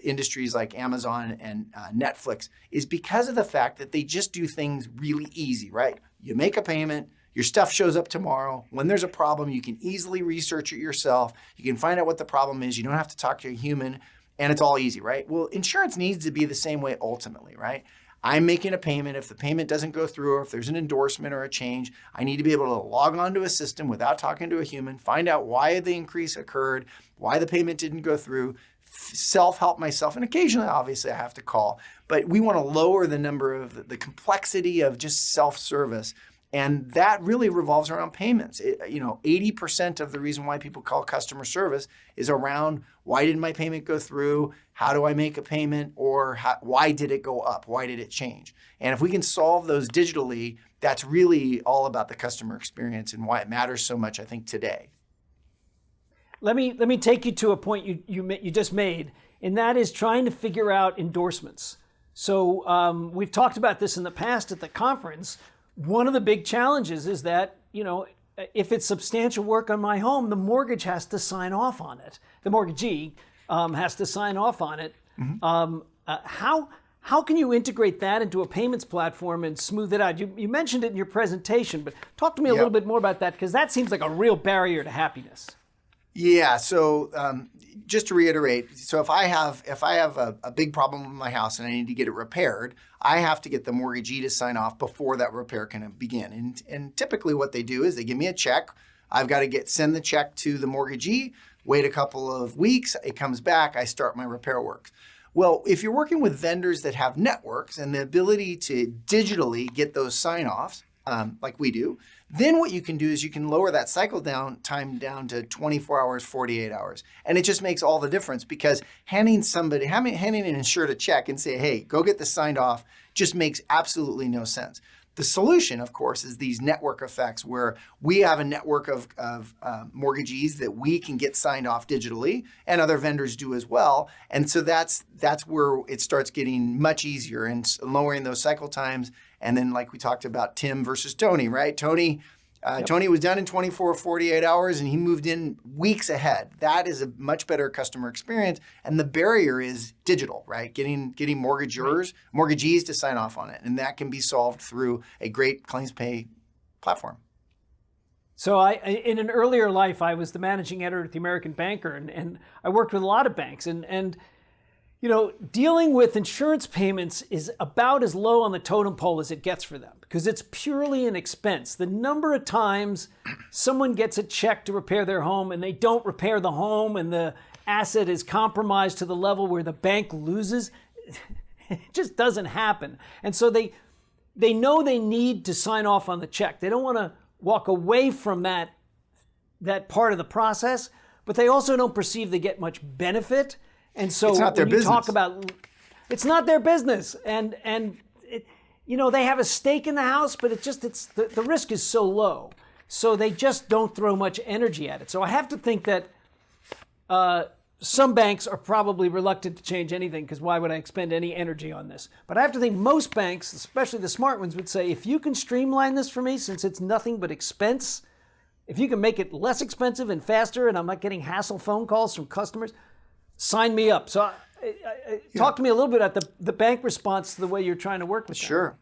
S2: industries like Amazon and Netflix, is because of the fact that they just do things really easy, right? You make a payment, your stuff shows up tomorrow. When there's a problem, you can easily research it yourself. You can find out what the problem is. You don't have to talk to a human, and it's all easy, right? Well, insurance needs to be the same way ultimately, right? I'm making a payment. If the payment doesn't go through, or if there's an endorsement or a change, I need to be able to log onto a system without talking to a human, find out why the increase occurred, why the payment didn't go through, self-help myself, and occasionally, obviously, I have to call. But we want to lower the number of the complexity of just self-service, and that really revolves around payments. 80% of the reason why people call customer service is around, why didn't my payment go through? How do I make a payment? Or why did it go up? Why did it change? And if we can solve those digitally, that's really all about the customer experience and why it matters so much, I think, today.
S1: Let me take you to a point you just made, and that is trying to figure out endorsements. So we've talked about this in the past at the conference. One of the big challenges is that, if it's substantial work on my home, the mortgage has to sign off on it. The mortgagee has to sign off on it. Mm-hmm. How can you integrate that into a payments platform and smooth it out? You mentioned it in your presentation, but talk to me a little bit more about that, because that seems like a real barrier to happiness.
S2: Yeah. So just to reiterate, so if I have a big problem with my house and I need to get it repaired, I have to get the mortgagee to sign off before that repair can begin. And typically what they do is they give me a check. I've got to send the check to the mortgagee, wait a couple of weeks, it comes back, I start my repair work. Well, if you're working with vendors that have networks and the ability to digitally get those sign-offs, like we do, then what you can do is you can lower that cycle time down to 24 hours, 48 hours. And it just makes all the difference, because handing an insured a check and say, hey, go get this signed off, just makes absolutely no sense. The solution, of course, is these network effects, where we have a network of mortgagees that we can get signed off digitally, and other vendors do as well. And so that's where it starts getting much easier and lowering those cycle times. And then, like we talked about, Tim versus Tony, right? Tony was done in 24 or 48 hours, and he moved in weeks ahead. That is a much better customer experience. And the barrier is digital, right? Getting mortgagees to sign off on it. And that can be solved through a great claims pay platform.
S1: So in an earlier life, I was the managing editor at the American Banker, and I worked with a lot of banks. And dealing with insurance payments is about as low on the totem pole as it gets for them, because it's purely an expense. The number of times someone gets a check to repair their home and they don't repair the home and the asset is compromised to the level where the bank loses, it just doesn't happen. And so they know they need to sign off on the check. They don't want to walk away from that part of the process, but they also don't perceive they get much benefit. And so
S2: it's not their business.
S1: Talk about, it's not their business, and they have a stake in the house, but the risk is so low, so they just don't throw much energy at it. So I have to think that some banks are probably reluctant to change anything because why would I expend any energy on this? But I have to think most banks, especially the smart ones, would say, if you can streamline this for me, since it's nothing but expense, if you can make it less expensive and faster and I'm not getting hassle phone calls from customers, sign me up. So talk to me a little bit about the bank response to the way you're trying to work with them.
S2: Sure.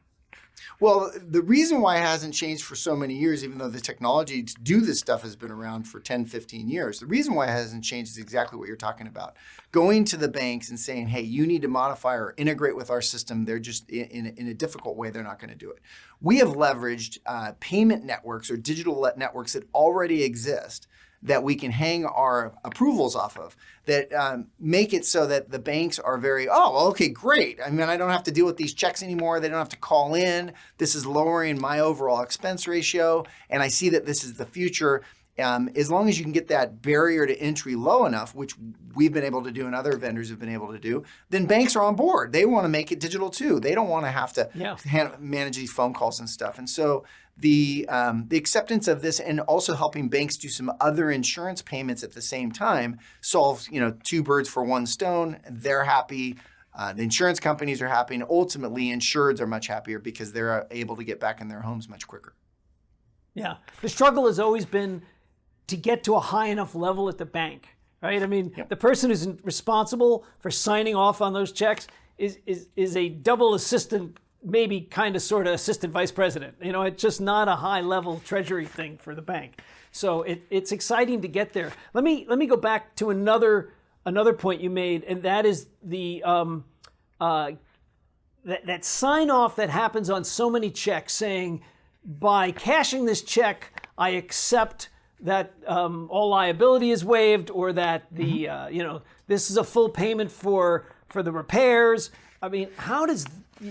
S2: Well, the reason why it hasn't changed for so many years, even though the technology to do this stuff has been around for 10, 15 years, the reason why it hasn't changed is exactly what you're talking about. Going to the banks and saying, hey, you need to modify or integrate with our system, they're just in a difficult way, they're not going to do it. We have leveraged payment networks or digital networks that already exist that we can hang our approvals off of that make it so that the banks are very, okay, great. I mean, I don't have to deal with these checks anymore. They don't have to call in. This is lowering my overall expense ratio. And I see that this is the future. As long as you can get that barrier to entry low enough, which we've been able to do and other vendors have been able to do, then banks are on board. They want to make it digital too. They don't want to have to manage these phone calls and stuff. And so the acceptance of this and also helping banks do some other insurance payments at the same time solves, two birds for one stone. They're happy. The insurance companies are happy. And ultimately, insureds are much happier because they're able to get back in their homes much quicker.
S1: Yeah. The struggle has always been to get to a high enough level at the bank, right? I mean, the person who's responsible for signing off on those checks is a double assistant, maybe kind of sort of assistant vice president. It's just not a high level treasury thing for the bank. So it's exciting to get there. Let me go back to another point you made, and that is the that sign off that happens on so many checks saying, by cashing this check, I accept that all liability is waived, or that the this is a full payment for the repairs. I mean,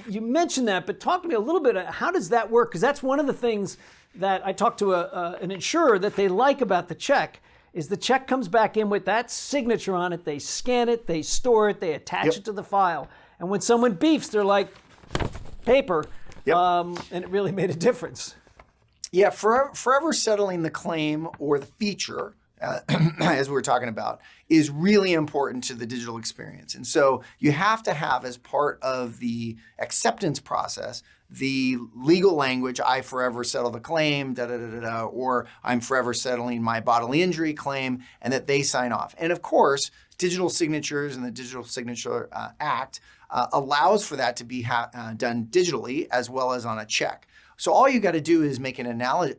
S1: you mentioned that, but talk to me a little bit. How does that work? Because that's one of the things that I talked to an insurer that they like about the check is the check comes back in with that signature on it. They scan it, they store it, they attach it to the file, and when someone beefs, they're like, paper. And it really made a difference.
S2: Yeah, forever settling the claim or the feature, as we were talking about, is really important to the digital experience. And so you have to have, as part of the acceptance process, the legal language, I forever settle the claim, or I'm forever settling my bodily injury claim, and that they sign off. And of course, digital signatures and the Digital Signature Act allows for that to be done digitally as well as on a check. So all you got to do is make an analogy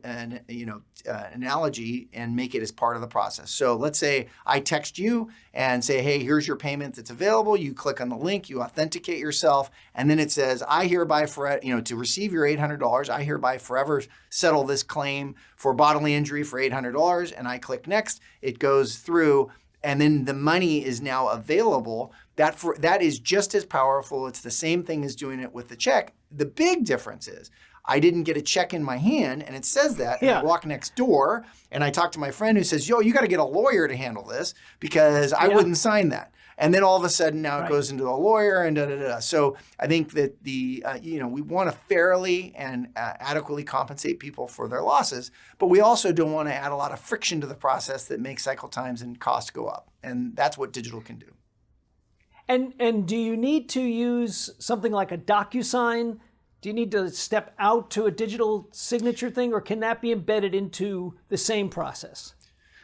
S2: and make it as part of the process. So let's say I text you and say, hey, here's your payment that's available. You click on the link, you authenticate yourself, and then it says, I hereby, to receive your $800, I hereby forever settle this claim for bodily injury for $800, and I click next. It goes through, and then the money is now available. That is just as powerful. It's the same thing as doing it with the check. The big difference is I didn't get a check in my hand, and it says that. And I walk next door, and I talk to my friend who says, you got to get a lawyer to handle this because I wouldn't sign that. And then all of a sudden now it goes into a lawyer and da-da-da. So I think that we want to fairly and adequately compensate people for their losses, but we also don't want to add a lot of friction to the process that makes cycle times and costs go up. And that's what digital can do.
S1: And do you need to use something like a DocuSign? Do you need to step out to a digital signature thing, or can that be embedded into the same process?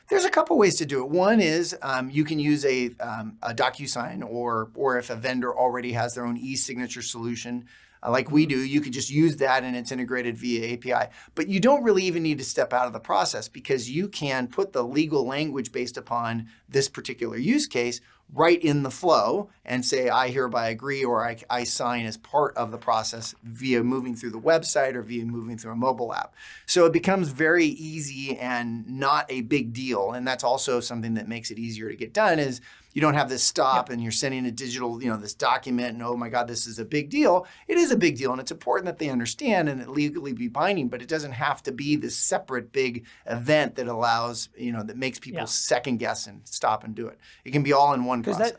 S2: There's a couple ways to do it. One is you can use a DocuSign, or if a vendor already has their own e-signature solution, like we do, you could just use that and it's integrated via API. But you don't really even need to step out of the process because you can put the legal language based upon this particular use case right in the flow and say, I hereby agree, or I sign as part of the process via moving through the website or via moving through a mobile app. So it becomes very easy and not a big deal. And that's also something that makes it easier to get done is you don't have this stop and you're sending a digital, this document and, oh my God, this is a big deal. It is a big deal, and it's important that they understand and it legally be binding, but it doesn't have to be this separate big event that allows, that makes people second guess and stop and do it. It can be all in one process.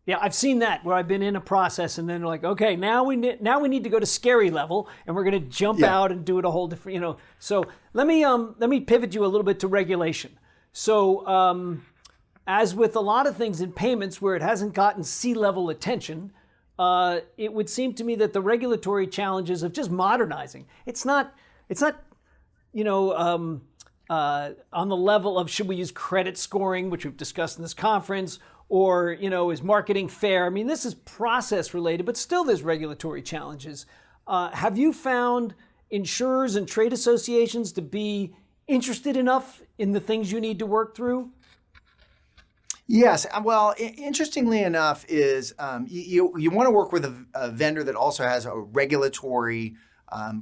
S1: I've seen that where I've been in a process and then they're like, okay, now we need to go to scary level and we're going to jump out and do it a whole different, So let me pivot you a little bit to regulation. So as with a lot of things in payments where it hasn't gotten C-level attention, it would seem to me that the regulatory challenges of just modernizing, it's not, on the level of should we use credit scoring, which we've discussed in this conference, or, is marketing fair? I mean, this is process related, but still there's regulatory challenges. Have you found insurers and trade associations to be interested enough in the things you need to work through?
S2: Yes. Well, interestingly enough is you want to work with a vendor that also has a regulatory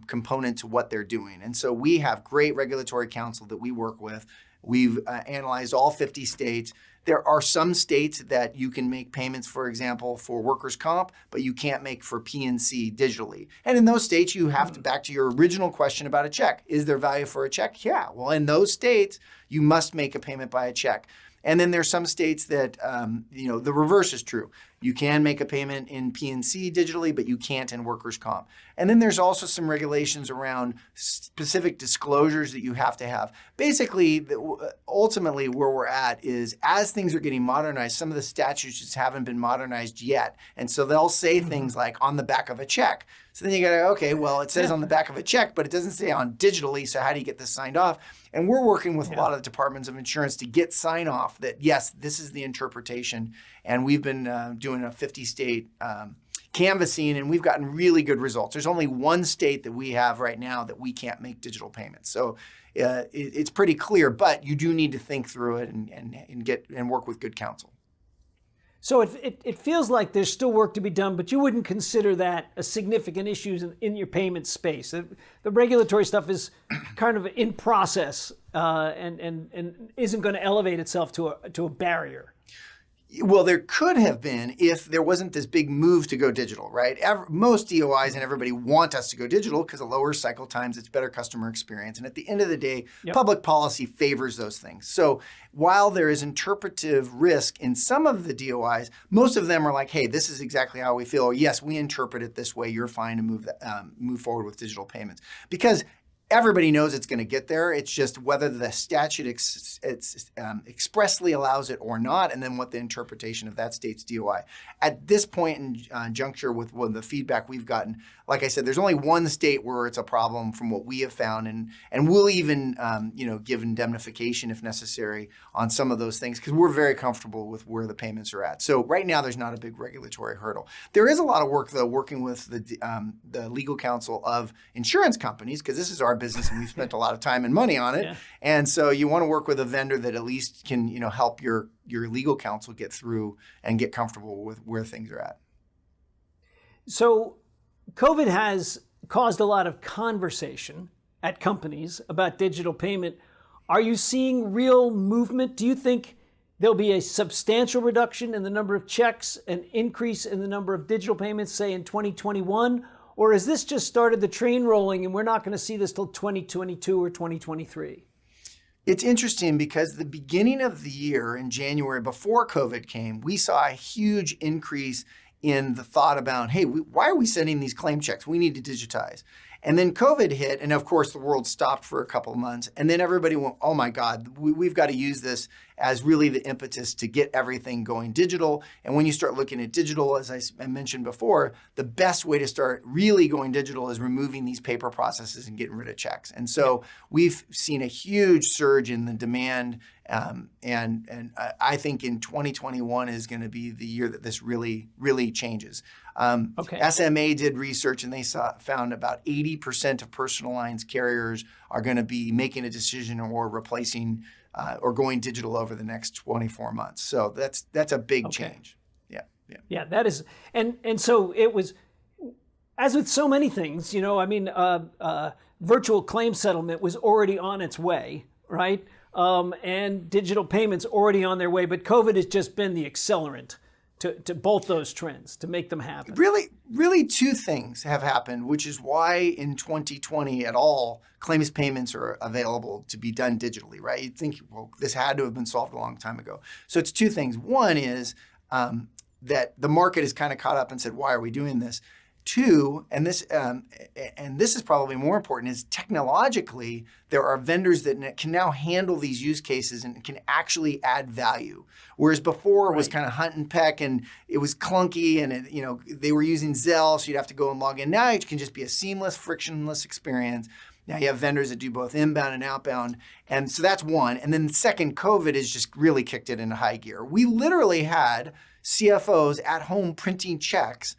S2: component to what they're doing. And so we have great regulatory counsel that we work with. We've analyzed all 50 states. There are some states that you can make payments, for example, for workers' comp, but you can't make for P&C digitally. And in those states, you have to, back to your original question about a check. Is there value for a check? Yeah. Well, in those states, you must make a payment by a check. And then there's some states that, the reverse is true. You can make a payment in P&C digitally, but you can't in workers' comp. And then there's also some regulations around specific disclosures that you have to have. Basically, ultimately where we're at is as things are getting modernized, some of the statutes just haven't been modernized yet. And so they'll say things like on the back of a check. So then you go, okay, well, it says on the back of a check, but it doesn't say on digitally. So how do you get this signed off? And we're working with a lot of the departments of insurance to get sign off that, yes, this is the interpretation. And we've been doing a 50-state canvassing, and we've gotten really good results. There's only one state that we have right now that we can't make digital payments. So it's pretty clear, but you do need to think through it and work with good counsel.
S1: So it feels like there's still work to be done, but you wouldn't consider that a significant issue in your payment space. The regulatory stuff is kind of in process and isn't going to elevate itself to a barrier.
S2: Well, there could have been if there wasn't this big move to go digital, right? Most DOIs and everybody want us to go digital because of lower cycle times, it's better customer experience. And at the end of the day, public policy favors those things. So while there is interpretive risk in some of the DOIs, most of them are like, hey, this is exactly how we feel. Or, yes, we interpret it this way. You're fine to move forward with digital payments. Because everybody knows it's going to get there. It's just whether the statute expressly allows it or not, and then what the interpretation of that state's DOI. At this point in juncture with the feedback we've gotten, like I said, there's only one state where it's a problem from what we have found, and we'll even give indemnification if necessary on some of those things because we're very comfortable with where the payments are at. So right now, there's not a big regulatory hurdle. There is a lot of work though working with the legal counsel of insurance companies because this is our business and we've spent a lot of time and money on it. Yeah. And so you want to work with a vendor that at least can help your legal counsel get through and get comfortable with where things are at.
S1: So COVID has caused a lot of conversation at companies about digital payment. Are you seeing real movement? Do you think there'll be a substantial reduction in the number of checks, an increase in the number of digital payments, say in 2021? Or has this just started the train rolling and we're not going to see this till 2022 or 2023?
S2: It's interesting because the beginning of the year in January, before COVID came, we saw a huge increase in the thought about, hey, why are we sending these claim checks? We need to digitize. And then COVID hit, and of course the world stopped for a couple of months. And then everybody went, oh my God, we've got to use this as really the impetus to get everything going digital. And when you start looking at digital, as I mentioned before, the best way to start really going digital is removing these paper processes and getting rid of checks. And so we've seen a huge surge in the demand. And I think in 2021 is going to be the year that this really, really changes. SMA did research and they found about 80% of personal lines carriers are going to be making a decision or replacing or going digital over the next 24 months. So that's a big change. Yeah,
S1: that is. And so it was, as with so many things, virtual claim settlement was already on its way, right? And digital payments already on their way, but COVID has just been the accelerant to both those trends, to make them happen.
S2: Really two things have happened, which is why in 2020 at all, claims payments are available to be done digitally, right? You'd think, well, this had to have been solved a long time ago. So it's two things. One is that the market has kind of caught up and said, why are we doing this? Two, and this is probably more important, is technologically, there are vendors that can now handle these use cases and can actually add value. Whereas before it was kind of hunt and peck and it was clunky and they were using Zelle, so you'd have to go and log in. Now it can just be a seamless, frictionless experience. Now you have vendors that do both inbound and outbound. And so that's one. And then second, COVID has just really kicked it into high gear. We literally had CFOs at home printing checks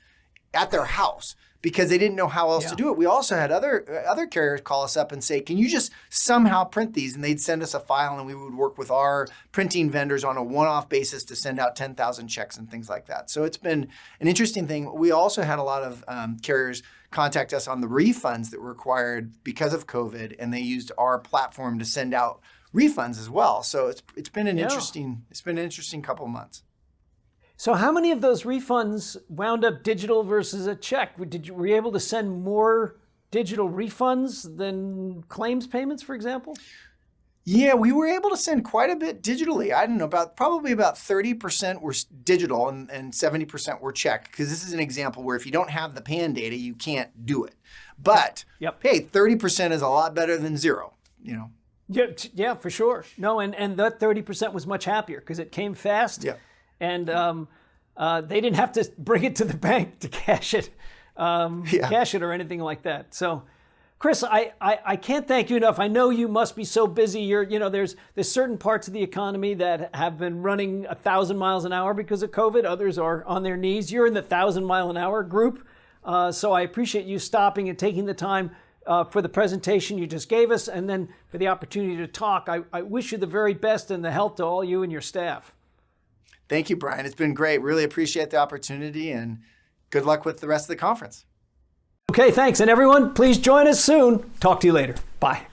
S2: at their house because they didn't know how else to do it. We also had other carriers call us up and say, can you just somehow print these? And they'd send us a file and we would work with our printing vendors on a one-off basis to send out 10,000 checks and things like that. So it's been an interesting thing. We also had a lot of carriers contact us on the refunds that were required because of COVID, and they used our platform to send out refunds as well. So it's been an interesting couple of months.
S1: So how many of those refunds wound up digital versus a check? Were you able to send more digital refunds than claims payments, for example?
S2: Yeah, we were able to send quite a bit digitally. I don't know, probably about 30% were digital and 70% were check, because this is an example where if you don't have the PAN data, you can't do it. But hey, 30% is a lot better than zero,
S1: Yeah, for sure. No, and that 30% was much happier because it came fast.
S2: Yeah.
S1: And they didn't have to bring it to the bank to cash it or anything like that. So, Chris, I can't thank you enough. I know you must be so busy. There's certain parts of the economy that have been running 1,000 miles an hour because of COVID. Others are on their knees. You're in the 1,000-mile-an-hour group. So I appreciate you stopping and taking the time for the presentation you just gave us, and then for the opportunity to talk. I wish you the very best and the health to all you and your staff.
S2: Thank you, Brian. It's been great. Really appreciate the opportunity, and good luck with the rest of the conference.
S1: Okay, thanks. And everyone, please join us soon. Talk to you later. Bye.